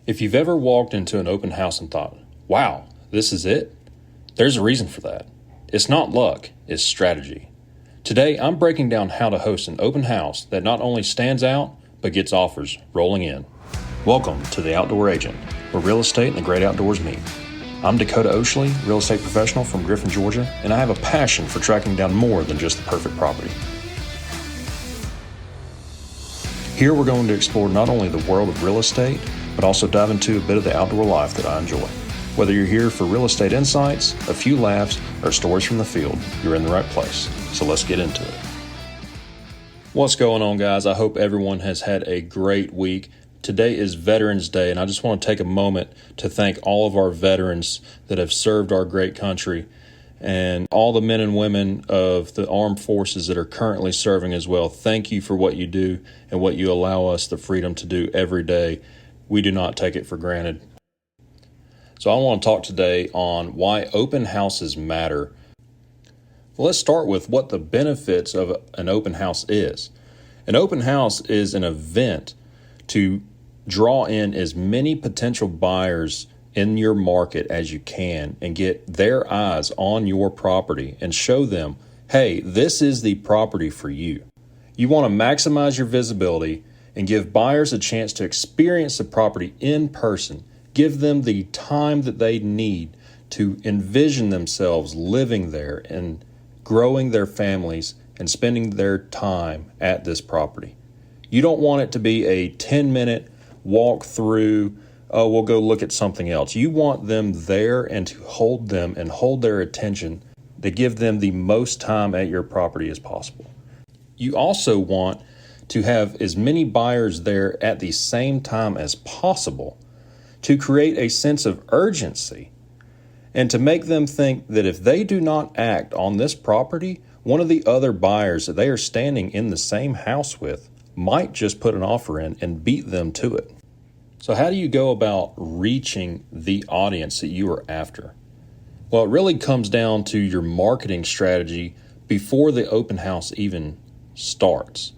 If you've ever walked into an open house and thought, wow, this is it, there's a reason for that. It's not luck, it's strategy. Today, I'm breaking down how to host an open house that not only stands out, but gets offers rolling in. Welcome to The Outdoor Agent, where real estate and the great outdoors meet. I'm Dakota Oshley, real estate professional from Griffin, Georgia, and I have a passion for tracking down more than just the perfect property. Here we're going to explore not only the world of real estate, but also dive into a bit of the outdoor life that I enjoy. Whether you're here for real estate insights, a few laughs, or stories from the field, you're in the right place. So let's get into it. What's going on, guys? I hope everyone has had a great week. Today is Veterans Day, and I just want to take a moment to thank all of our veterans that have served our great country and all the men and women of the armed forces that are currently serving as well. Thank you for what you do and what you allow us the freedom to do every day. We do not take it for granted. So I want to talk today on why open houses matter. Well, let's start with what the benefits of an open house is. An open house is an event to draw in as many potential buyers in your market as you can and get their eyes on your property and show them, hey, this is the property for you. You want to maximize your visibility and give buyers a chance to experience the property in person. Give them the time that they need to envision themselves living there and growing their families and spending their time at this property. You don't want it to be a 10-minute walk through, oh, we'll go look at something else. You want them there and to hold them and hold their attention to give them the most time at your property as possible. You also want to have as many buyers there at the same time as possible to create a sense of urgency and to make them think that if they do not act on this property, one of the other buyers that they are standing in the same house with might just put an offer in and beat them to it. So how do you go about reaching the audience that you are after? Well, it really comes down to your marketing strategy before the open house even starts.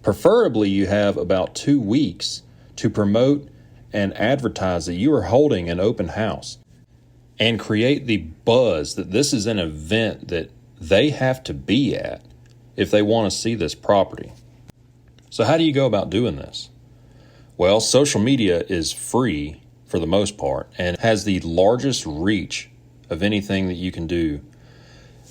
Preferably, you have about 2 weeks to promote and advertise that you are holding an open house and create the buzz that this is an event that they have to be at if they want to see this property. So how do you go about doing this? Well, social media is free for the most part and has the largest reach of anything that you can do.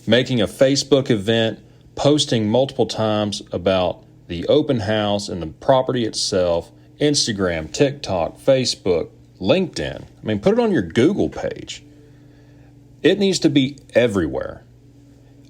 Making a Facebook event, posting multiple times about the open house and the property itself, Instagram, TikTok, Facebook, LinkedIn. I mean, put it on your Google page. It needs to be everywhere.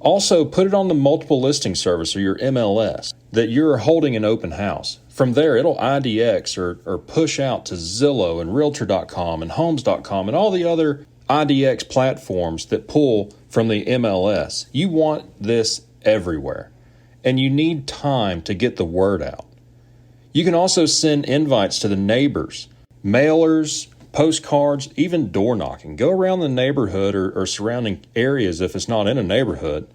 Also, put it on the multiple listing service or your MLS that you're holding an open house. From there, it'll IDX or push out to Zillow and realtor.com and homes.com and all the other IDX platforms that pull from the MLS. You want this everywhere, and you need time to get the word out. You can also send invites to the neighbors, mailers, postcards, even door knocking. Go around the neighborhood or surrounding areas if it's not in a neighborhood,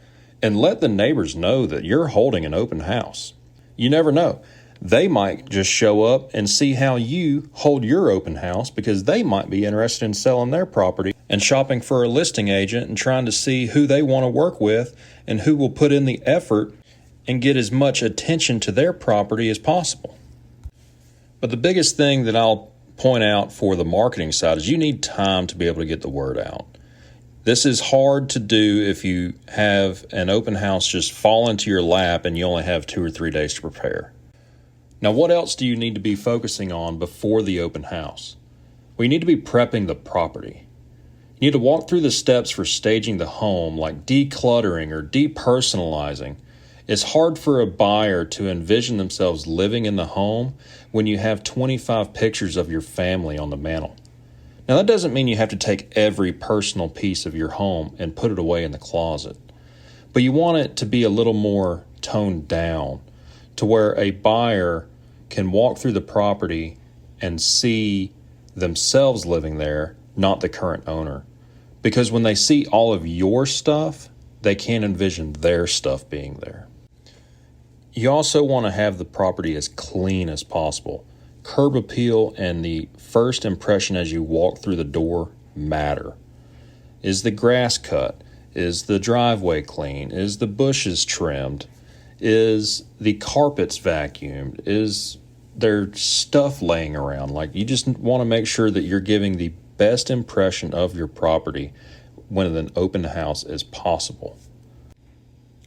and let the neighbors know that you're holding an open house. You never know. They might just show up and see how you hold your open house because they might be interested in selling their property and shopping for a listing agent and trying to see who they want to work with and who will put in the effort and get as much attention to their property as possible. But the biggest thing that I'll point out for the marketing side is you need time to be able to get the word out. This is hard to do if you have an open house just fall into your lap and you only have 2 or 3 days to prepare. Now, what else do you need to be focusing on before the open house? Well, you need to be prepping the property. You need to walk through the steps for staging the home, like decluttering or depersonalizing. It's hard for a buyer to envision themselves living in the home when you have 25 pictures of your family on the mantle. Now, that doesn't mean you have to take every personal piece of your home and put it away in the closet, but you want it to be a little more toned down to where a buyer can walk through the property and see themselves living there, not the current owner. Because when they see all of your stuff, they can't envision their stuff being there. You also want to have the property as clean as possible. curb appeal and the first impression as you walk through the door matter. Is the grass cut? Is the driveway clean? Is the bushes trimmed? Is the carpets vacuumed? Is there stuff laying around? Like, you just want to make sure that you're giving the best impression of your property when an open house is possible.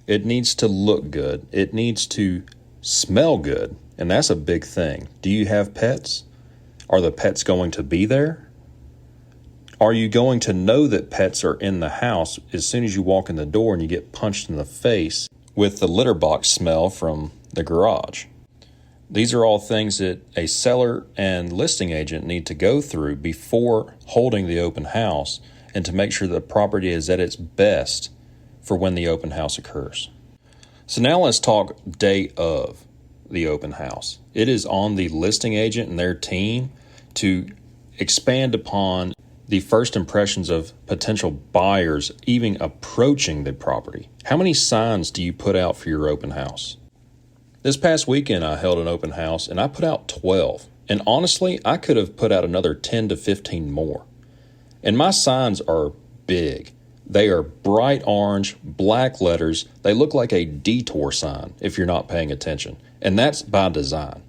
It needs to look good. It needs to smell good. And that's a big thing. Do you have pets? Are the pets going to be there? Are you going to know that pets are in the house as soon as you walk in the door and you get punched in the face with the litter box smell from the garage? These are all things that a seller and listing agent need to go through before holding the open house, and to make sure the property is at its best for when the open house occurs. So now let's talk day of the open house. It is on the listing agent and their team to expand upon the first impressions of potential buyers even approaching the property. How many signs do you put out for your open house? This past weekend I held an open house and I put out 12. And honestly, I could have put out another 10 to 15 more. And my signs are big. They are bright orange, black letters. They look like a detour sign if you're not paying attention. And that's by design.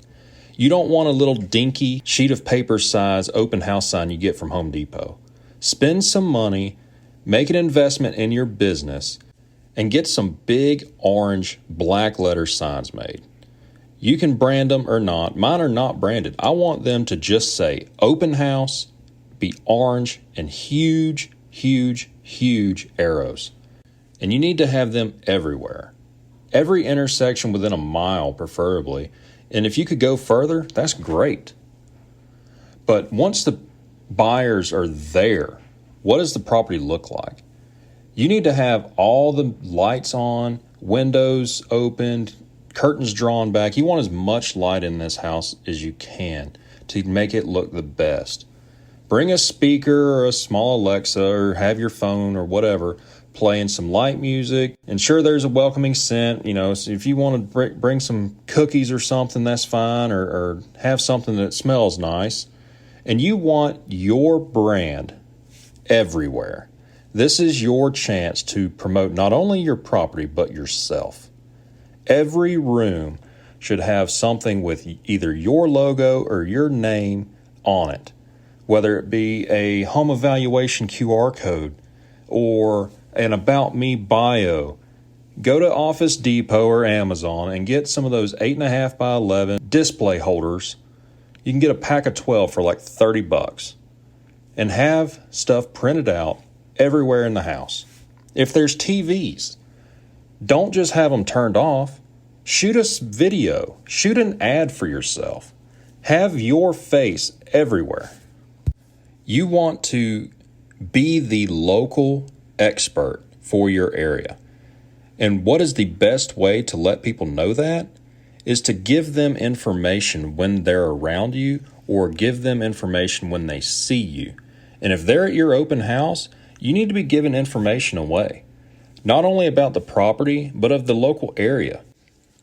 You don't want a little dinky sheet of paper size open house sign you get from Home Depot. Spend some money, make an investment in your business, and get some big orange black letter signs made. You can brand them or not. Mine are not branded. I want them to just say open house, be orange, and huge, huge, huge arrows. And you need to have them everywhere. Every intersection within a mile, preferably. And if you could go further, that's great. But once the buyers are there, what does the property look like? You need to have all the lights on, windows opened, curtains drawn back. You want as much light in this house as you can to make it look the best. Bring a speaker or a small Alexa, or have your phone or whatever playing some light music. Ensure there's a welcoming scent. So if you want to bring some cookies or something, that's fine, or have something that smells nice. And you want your brand everywhere. This is your chance to promote not only your property, but yourself. Every room should have something with either your logo or your name on it, whether it be a home evaluation QR code or an About Me bio. Go to Office Depot or Amazon and get some of those 8.5 by 11 display holders. You can get a pack of 12 for like $30 and have stuff printed out everywhere in the house. If there's TVs, don't just have them turned off. Shoot a video. Shoot an ad for yourself. Have your face everywhere. You want to be the local expert for your area. And what is the best way to let people know that? Is to give them information when they're around you, or give them information when they see you. And if they're at your open house, you need to be giving information away. Not only about the property, but of the local area,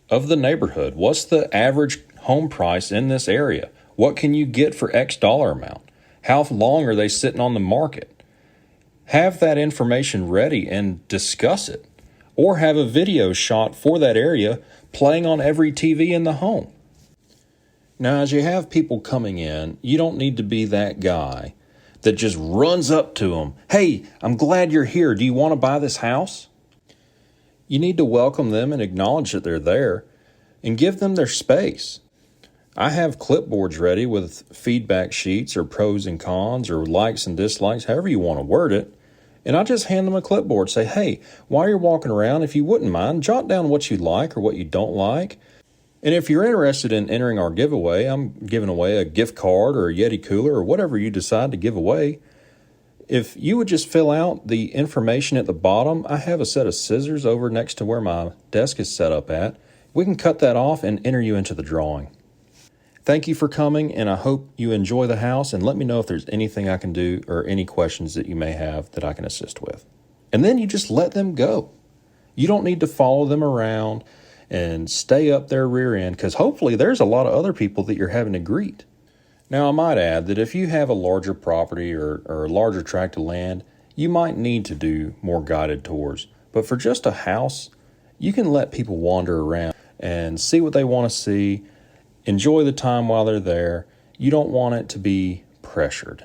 of the neighborhood. What's the average home price in this area? What can you get for X dollar amount? How long are they sitting on the market? Have that information ready and discuss it. Or have a video shot for that area playing on every TV in the home. Now, as you have people coming in, you don't need to be that guy that just runs up to them. Hey, I'm glad you're here. Do you want to buy this house? You need to welcome them and acknowledge that they're there and give them their space. I have clipboards ready with feedback sheets or pros and cons or likes and dislikes, however you want to word it. And I just hand them a clipboard, say, hey, while you're walking around, if you wouldn't mind, jot down what you like or what you don't like. And if you're interested in entering our giveaway, I'm giving away a gift card or a Yeti cooler or whatever you decide to give away. If you would just fill out the information at the bottom, I have a set of scissors over next to where my desk is set up at. We can cut that off and enter you into the drawing. Thank you for coming, and I hope you enjoy the house, and let me know if there's anything I can do or any questions that you may have that I can assist with. And then you just let them go. You don't need to follow them around and stay up their rear end, because hopefully there's a lot of other people that you're having to greet. Now, I might add that if you have a larger property or a larger tract of land, you might need to do more guided tours. But for just a house, you can let people wander around and see what they want to see, enjoy the time while they're there. You don't want it to be pressured.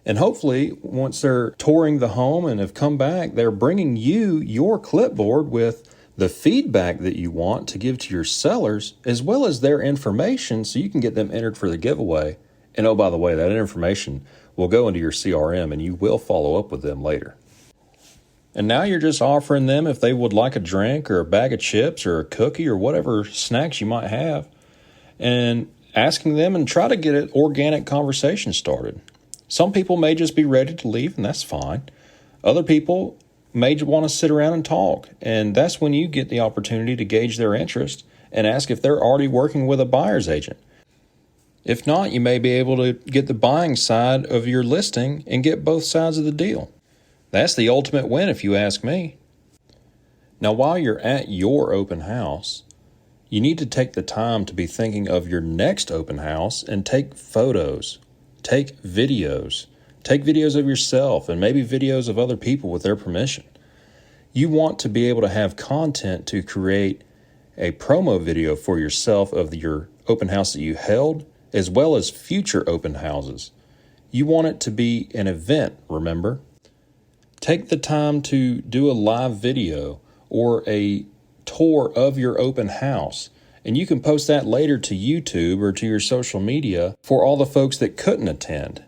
And hopefully, once they're touring the home and have come back, they're bringing you your clipboard with the feedback that you want to give to your sellers, as well as their information so you can get them entered for the giveaway. And oh, by the way, that information will go into your CRM and you will follow up with them later. And now you're just offering them if they would like a drink or a bag of chips or a cookie or whatever snacks you might have, and asking them and try to get an organic conversation started. Some people may just be ready to leave, and that's fine. Other people may want to sit around and talk, and that's when you get the opportunity to gauge their interest and ask if they're already working with a buyer's agent. If not, you may be able to get the buying side of your listing and get both sides of the deal. That's the ultimate win if you ask me. Now, while you're at your open house, you need to take the time to be thinking of your next open house and take photos, take videos. Take videos of yourself and maybe videos of other people with their permission. You want to be able to have content to create a promo video for yourself of your open house that you held, as well as future open houses. You want it to be an event, remember? Take the time to do a live video or a tour of your open house, and you can post that later to YouTube or to your social media for all the folks that couldn't attend.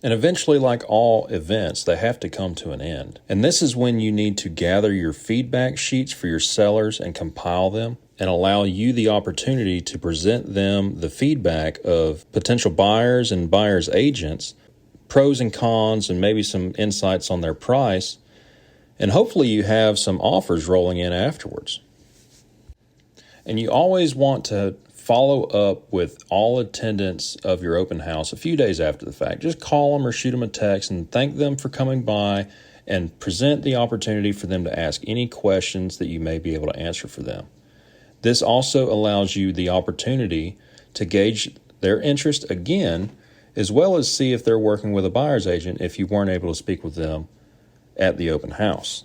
And eventually, like all events, they have to come to an end. And this is when you need to gather your feedback sheets for your sellers and compile them and allow you the opportunity to present them the feedback of potential buyers and buyers' agents, pros and cons, and maybe some insights on their price. And hopefully you have some offers rolling in afterwards. And you always want to follow up with all attendants of your open house a few days after the fact. Just call them or shoot them a text and thank them for coming by and present the opportunity for them to ask any questions that you may be able to answer for them. This also allows you the opportunity to gauge their interest again, as well as see if they're working with a buyer's agent if you weren't able to speak with them at the open house.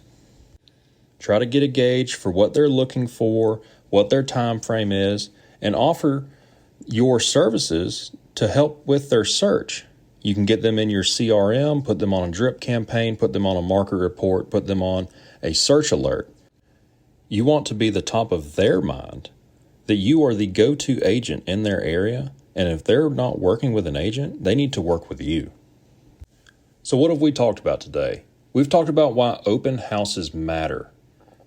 Try to get a gauge for what they're looking for, what their time frame is, and offer your services to help with their search. You can get them in your CRM, put them on a drip campaign, put them on a market report, put them on a search alert. You want to be the top of their mind, that you are the go-to agent in their area, and if they're not working with an agent, they need to work with you. So what have we talked about today? We've talked about why open houses matter.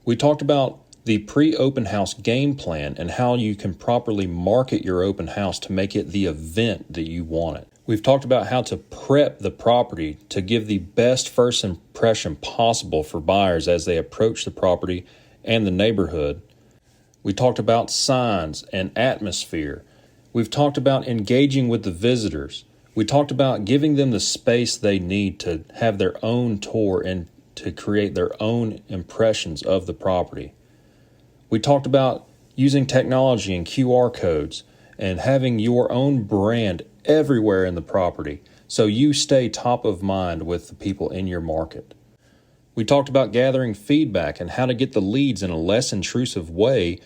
We talked about the pre-open house game plan and how you can properly market your open house to make it the event that you want it. We've talked about how to prep the property to give the best first impression possible for buyers as they approach the property and the neighborhood. We talked about signs and atmosphere. We've talked about engaging with the visitors. We talked about giving them the space they need to have their own tour and to create their own impressions of the property. We talked about using technology and QR codes and having your own brand everywhere in the property so you stay top of mind with the people in your market. We talked about gathering feedback and how to get the leads in a less intrusive way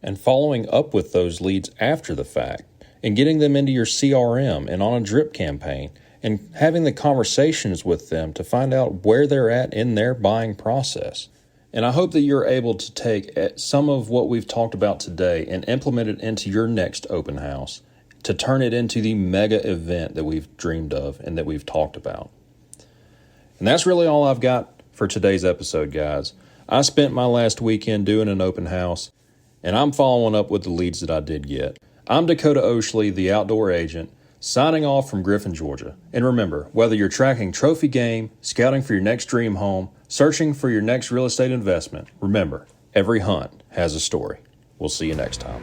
and following up with those leads after the fact and getting them into your CRM and on a drip campaign and having the conversations with them to find out where they're at in their buying process. And I hope that you're able to take some of what we've talked about today and implement it into your next open house to turn it into the mega event that we've dreamed of and that we've talked about. And that's really all I've got for today's episode, guys. I spent my last weekend doing an open house, and I'm following up with the leads that I did get. I'm Dakota Oshley, the outdoor agent, signing off from Griffin, Georgia. And remember, whether you're tracking trophy game, scouting for your next dream home, searching for your next real estate investment, remember, every hunt has a story. We'll see you next time.